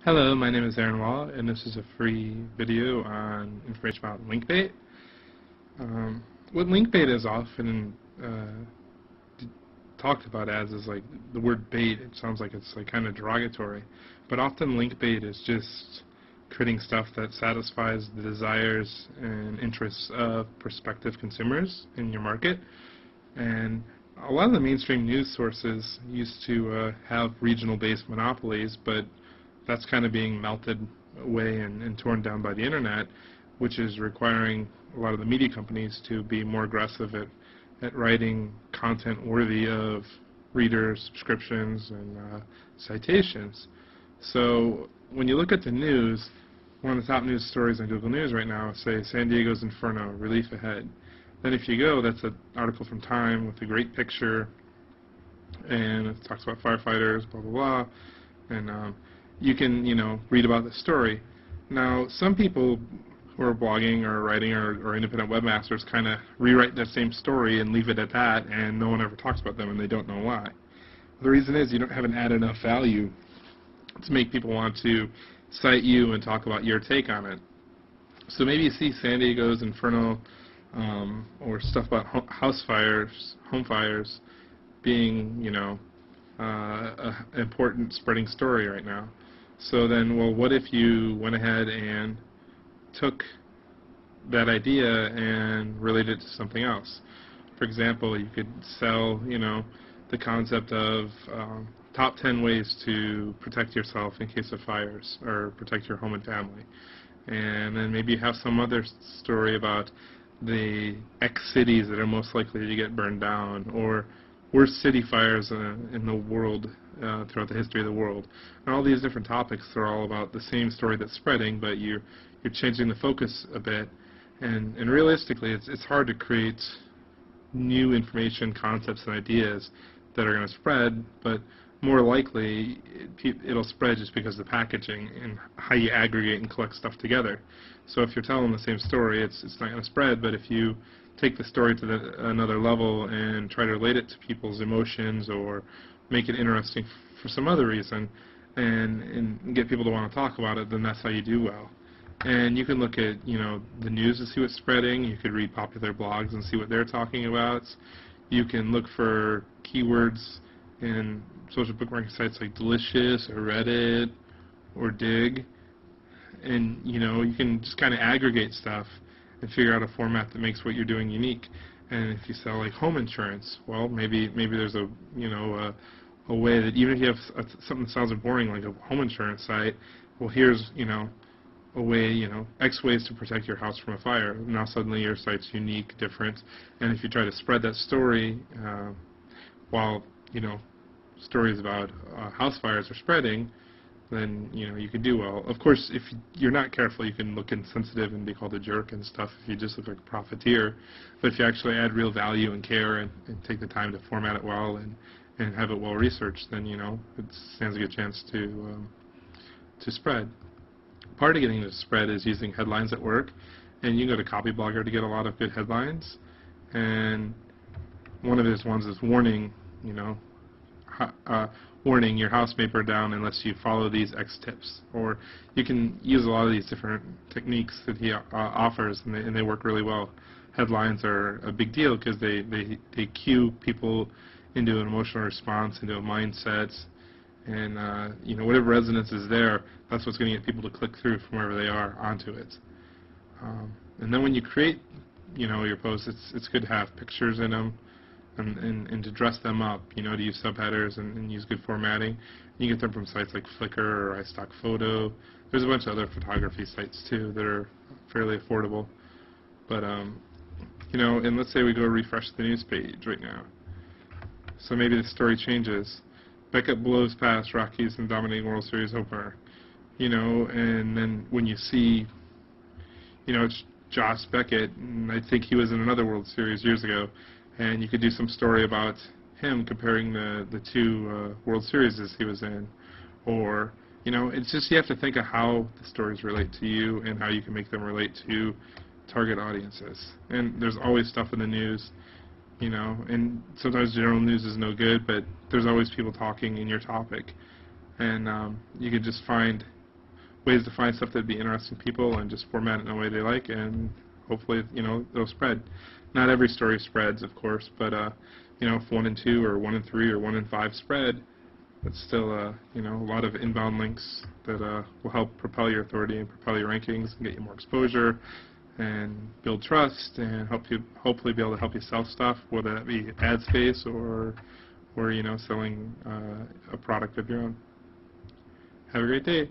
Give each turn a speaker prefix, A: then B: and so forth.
A: Hello, my name is Aaron Wall, and this is a free video on information about Linkbait. What Linkbait is often talked about as is like the word bait. It sounds like it's like kind of derogatory, but often Linkbait is just creating stuff that satisfies the desires and interests of prospective consumers in your market. And a lot of the mainstream news sources used to have regional-based monopolies, but that's kind of being melted away and torn down by the internet, which is requiring a lot of the media companies to be more aggressive at writing content worthy of readers, subscriptions, and citations. So when you look at the news, one of the top news stories on Google News right now say San Diego's Inferno, relief ahead. Then if you go, that's an article from Time with a great picture, and it talks about firefighters, blah, blah, blah, and you can, read about the story. Now, some people who are blogging or writing or independent webmasters kind of rewrite that same story and leave it at that, and no one ever talks about them, and they don't know why. The reason is you haven't added enough value to make people want to cite you and talk about your take on it. So maybe you see San Diego's Inferno or stuff about house fires, home fires, being, an important spreading story right now. So then, well, what if you went ahead and took that idea and related it to something else? For example, you could sell, the concept of top 10 ways to protect yourself in case of fires or protect your home and family. And then maybe you have some other story about the X cities that are most likely to get burned down, or worst city fires in the world throughout the history of the world. And all these different topics are all about the same story that's spreading, but you're changing the focus a bit. And realistically, it's hard to create new information, concepts, and ideas that are going to spread, but more likely it'll spread just because of the packaging and how you aggregate and collect stuff together. So if you're telling the same story, it's not going to spread, but if you take the story to another level and try to relate it to people's emotions or make it interesting for some other reason and get people to want to talk about it, then that's how you do well. And you can look at, the news to see what's spreading. You could read popular blogs and see what they're talking about. You can look for keywords in social bookmarking sites like Delicious or Reddit or Dig. And, you can just kind of aggregate stuff and figure out a format that makes what you're doing unique. And if you sell like home insurance, well, maybe there's a way that even if you have something that sounds boring like a home insurance site, well, here's a way, X ways to protect your house from a fire. Now suddenly your site's unique, different, and if you try to spread that story while stories about house fires are spreading, then you can do well. Of course, if you're not careful, you can look insensitive and be called a jerk and stuff if you just look like a profiteer. But if you actually add real value and care and take the time to format it well and have it well researched, then it stands a good chance to spread. Part of getting it to spread is using headlines at work, and you can go to Copyblogger to get a lot of good headlines. And one of his ones is warning, warning, your house may burn down unless you follow these X tips. Or you can use a lot of these different techniques that he offers, and they work really well. Headlines are a big deal because they cue people into an emotional response, into a mindset, and whatever resonance is there, that's what's going to get people to click through from wherever they are onto it. And then when you create your posts, it's good to have pictures in them and to dress them up, to use subheaders and use good formatting. You get them from sites like Flickr or iStockPhoto. There's a bunch of other photography sites too that are fairly affordable. But and let's say we go refresh the news page right now. So maybe the story changes. Beckett blows past Rockies in dominating World Series opener. And then when you see, it's Josh Beckett, and I think he was in another World Series years ago, and you could do some story about him comparing the two World Series he was in. Or, it's just you have to think of how the stories relate to you and how you can make them relate to target audiences. And there's always stuff in the news, and sometimes general news is no good, but there's always people talking in your topic. And you could just find ways to find stuff that'd be interesting to people and just format it in a way they like, and hopefully, it'll spread. Not every story spreads, of course, but if 1 in 2 or 1 in 3 or 1 in 5 spread, that's still a lot of inbound links that will help propel your authority and propel your rankings and get you more exposure and build trust and hopefully be able to help you sell stuff, whether that be ad space or selling a product of your own. Have a great day.